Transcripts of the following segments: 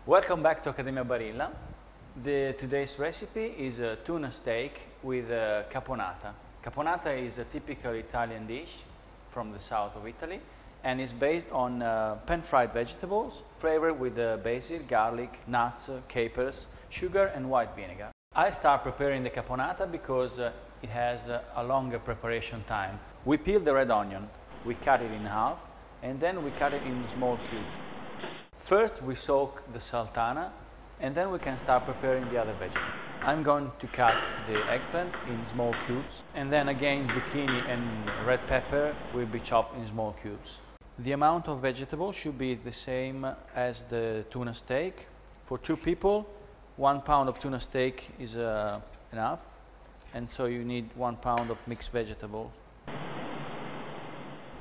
Welcome back to Accademia Barilla. Today's recipe is a tuna steak with caponata. Caponata is a typical Italian dish from the south of Italy and is based on pan-fried vegetables flavored with basil, garlic, nuts, capers, sugar and white vinegar. I start preparing the caponata because it has a longer preparation time. We peel the red onion, we cut it in half and then we cut it in small cubes. First we soak the sultana and then we can start preparing the other vegetables. I'm going to cut the eggplant in small cubes and then again zucchini and red pepper will be chopped in small cubes. The amount of vegetables should be the same as the tuna steak. For 2 people, 1 pound of tuna steak is enough, and so you need 1 pound of mixed vegetables.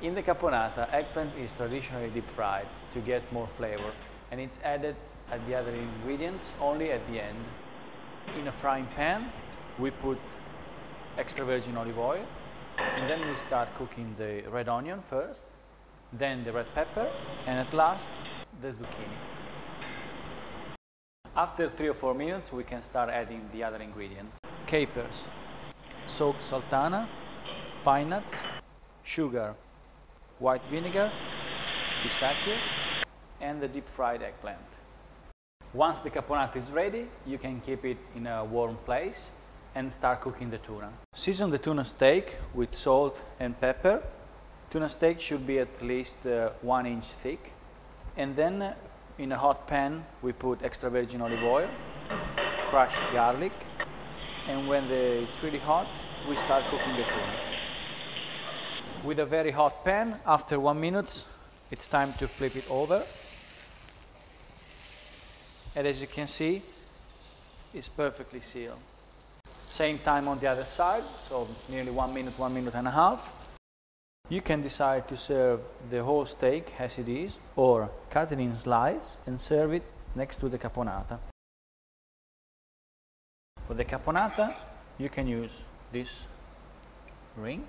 In the caponata, eggplant is traditionally deep fried to get more flavor, and it's added at the other ingredients only at the end. In a frying pan, we put extra virgin olive oil, and then we start cooking the red onion first, then the red pepper, and at last the zucchini. After 3 or 4 minutes, we can start adding the other ingredients. Capers, soaked sultana, pine nuts, sugar, white vinegar, pistachios, and the deep fried eggplant. Once the caponata is ready, you can keep it in a warm place and start cooking the tuna. Season the tuna steak with salt and pepper. Tuna steak should be at least 1 inch thick. And then in a hot pan, we put extra virgin olive oil, crushed garlic, and when it's really hot, we start cooking the tuna. With a very hot pan, after 1 minute, it's time to flip it over. And as you can see, it's perfectly sealed. Same time on the other side, so nearly 1 minute and a half. You can decide to serve the whole steak as it is, or cut it in slices and serve it next to the caponata. For the caponata, you can use this ring.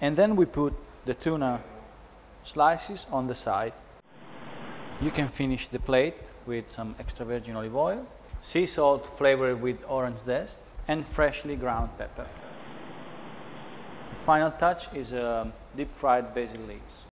And then we put the tuna slices on the side. You can finish the plate with some extra virgin olive oil, sea salt flavored with orange zest, and freshly ground pepper. The final touch is deep fried basil leaves.